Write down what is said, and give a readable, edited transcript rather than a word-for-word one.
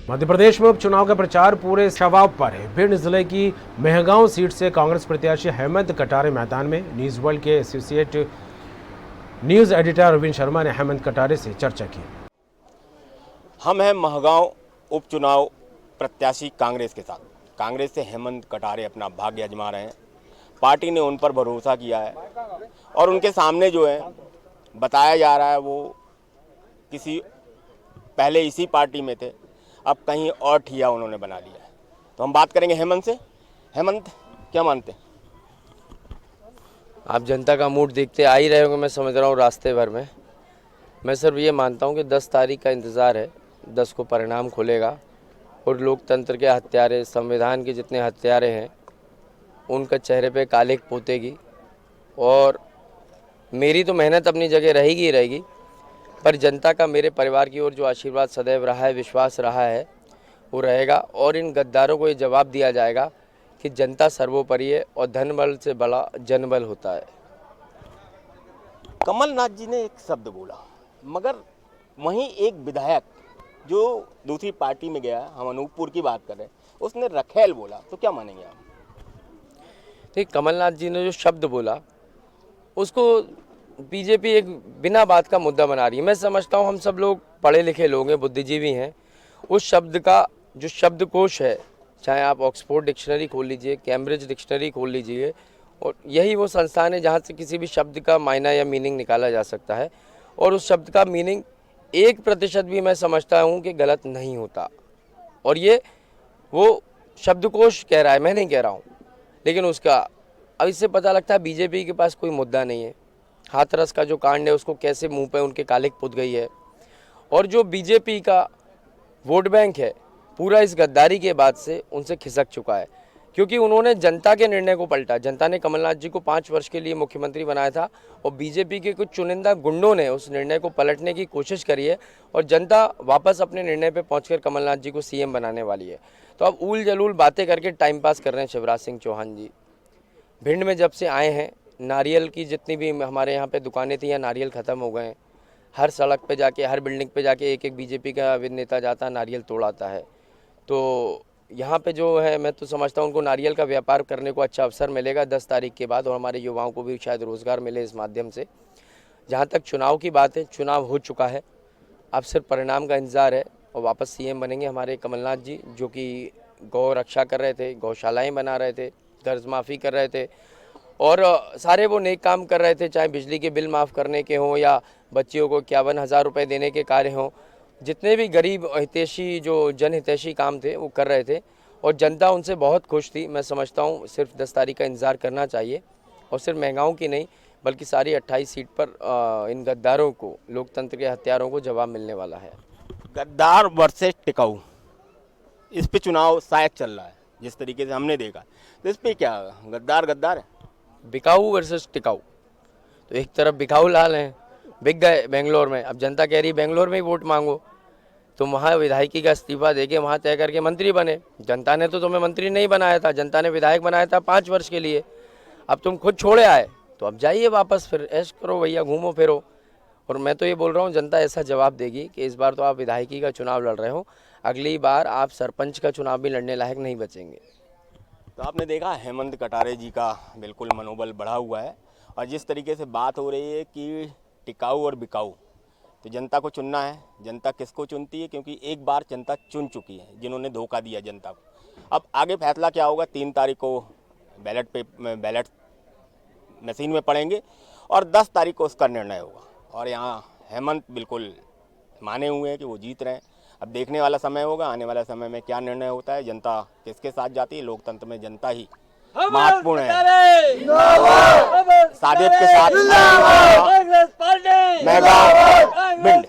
मध्य प्रदेश में उपचुनाव का प्रचार पूरे शवाब पर है। भिंड जिले की मेहगांव सीट से कांग्रेस प्रत्याशी हेमंत कटारे मैदान में। न्यूज वर्ल्ड के associate news editor Arvind Sharma ने हेमंत कटारे से चर्चा की। हम हैं मेहगांव उपचुनाव प्रत्याशी कांग्रेस के साथ। कांग्रेस से हेमंत कटारे अपना भाग्य आजमा रहे हैं। पार्टी ने उन पर भरोसा किया है और उनके सामने जो है बताया जा रहा है वो किसी पहले इसी पार्टी में थे, अब कहीं और ठिया उन्होंने बना लिया है। तो हम बात करेंगे हेमंत से। हेमंत, क्या मानते हैं? आप जनता का मूड देखते आ ही रहे होंगे, मैं समझ रहा हूँ रास्ते भर में। मैं सिर्फ ये मानता हूँ कि 10 तारीख का इंतज़ार है। 10 को परिणाम खुलेगा और लोकतंत्र के हत्यारे, संविधान के जितने हत्यारे हैं उनका चेहरे पे कालिक पोतेगी। और मेरी तो मेहनत अपनी जगह रहेगी ही रहेगी, पर जनता का मेरे परिवार की ओर जो आशीर्वाद सदैव रहा है, विश्वास रहा है, वो रहेगा। और इन गद्दारों को ये जवाब दिया जाएगा कि जनता सर्वोपरि है और धन बल से बड़ा जनबल होता है। कमलनाथ जी ने एक शब्द बोला, मगर वहीं एक विधायक जो दूसरी पार्टी में गया, हम अनूपपुर की बात कर रहे हैं, उसने रखेल बोला। तो क्या मानेंगे आप? ठीक, कमलनाथ जी ने जो शब्द बोला उसको बीजेपी एक बिना बात का मुद्दा बना रही है। मैं समझता हूँ हम सब लोग पढ़े लिखे लोग हैं, बुद्धिजीवी हैं। उस शब्द का जो शब्दकोश है, चाहे आप ऑक्सफोर्ड डिक्शनरी खोल लीजिए, कैम्ब्रिज डिक्शनरी खोल लीजिए, और यही वो संस्थान है जहाँ से किसी भी शब्द का मायना या मीनिंग निकाला जा सकता है। और उस शब्द का मीनिंग 1% भी मैं समझता हूँ कि गलत नहीं होता। और ये वो शब्दकोश कह रहा है, मैं नहीं कह रहा हूँ। लेकिन उसका अब इससे पता लगता है बीजेपी के पास कोई मुद्दा नहीं है। हाथरस का जो कांड है उसको कैसे मुंह पे उनके कालिक पुत गई है। और जो बीजेपी का वोट बैंक है पूरा इस गद्दारी के बाद से उनसे खिसक चुका है, क्योंकि उन्होंने जनता के निर्णय को पलटा। जनता ने कमलनाथ जी को 5 वर्ष के लिए मुख्यमंत्री बनाया था और बीजेपी के कुछ चुनिंदा गुंडों ने उस निर्णय को पलटने की कोशिश करी है और जनता वापस अपने निर्णय पे पहुंचकर कमलनाथ जी को सीएम बनाने वाली है। तो अब ऊल जलूल बातें करके टाइम पास कर रहे हैं शिवराज सिंह चौहान जी। भिंड में जब से आए हैं, नारियल की जितनी भी हमारे यहाँ पे दुकानें थी, या नारियल ख़त्म हो गए हैं। हर सड़क पे जाके, हर बिल्डिंग पे जाके एक एक बीजेपी का नेता जाता है, नारियल तोड़ाता है। तो यहाँ पे जो है, मैं तो समझता हूँ उनको नारियल का व्यापार करने को अच्छा अवसर मिलेगा 10 तारीख के बाद, और हमारे युवाओं को भी शायद रोज़गार मिले इस माध्यम से। जहाँ तक चुनाव की बात है, चुनाव हो चुका है, अब सिर्फ परिणाम का इंतज़ार है और वापस सीएम बनेंगे हमारे कमलनाथ जी, जो कि गौ रक्षा कर रहे थे, गौशालाएँ बना रहे थे, कर्ज माफ़ी कर रहे थे और सारे वो नेक काम कर रहे थे, चाहे बिजली के बिल माफ़ करने के हों या बच्चियों को 51,000 रुपये देने के कार्य हों। जितने भी गरीब हितैषी, जो जन हितैषी काम थे वो कर रहे थे और जनता उनसे बहुत खुश थी। मैं समझता हूँ सिर्फ 10 तारीख का इंतज़ार करना चाहिए और सिर्फ मेहगांव की नहीं बल्कि सारी 28 सीट पर इन गद्दारों को, लोकतंत्र के हत्यारों को जवाब मिलने वाला है। गद्दार वर्सेस टिकाऊ, इस पे चुनाव शायद चल रहा है जिस तरीके से हमने देखा। तो इस पे क्या गद्दार गद्दार है? बिकाऊ वर्सेस टिकाऊ, तो एक तरफ बिकाऊ लाल हैं, बिक गए बेंगलोर में। अब जनता कह रही बेंगलोर में ही वोट मांगो, तुम वहाँ विधायकी का इस्तीफा देके वहाँ तय करके मंत्री बने। जनता ने तो तुम्हें मंत्री नहीं बनाया था, जनता ने विधायक बनाया था 5 वर्ष के लिए। अब तुम खुद छोड़े आए, तो अब जाइए वापस, फिर ऐश करो भैया, घूमो फिरो। और मैं तो ये बोल रहा हूँ जनता ऐसा जवाब देगी कि इस बार तो आप विधायकी का चुनाव लड़ रहे हो, अगली बार आप सरपंच का चुनाव भी लड़ने लायक नहीं बचेंगे। तो आपने देखा हेमंत कटारे जी का बिल्कुल मनोबल बढ़ा हुआ है। और जिस तरीके से बात हो रही है कि टिकाऊ और बिकाऊ, तो जनता को चुनना है। जनता किसको चुनती है? क्योंकि एक बार जनता चुन चुकी है जिन्होंने धोखा दिया जनता को। अब आगे फैसला क्या होगा? 3 तारीख को बैलेट मशीन में पड़ेंगे और 10 तारीख को उसका निर्णय होगा। और यहाँ हेमंत बिल्कुल माने हुए हैं कि वो जीत रहे हैं। अब देखने वाला समय होगा, आने वाला समय में क्या निर्णय होता है, जनता किसके साथ जाती है। लोकतंत्र में जनता ही महत्वपूर्ण है। सादित के साथ मेहगांव, भिंड।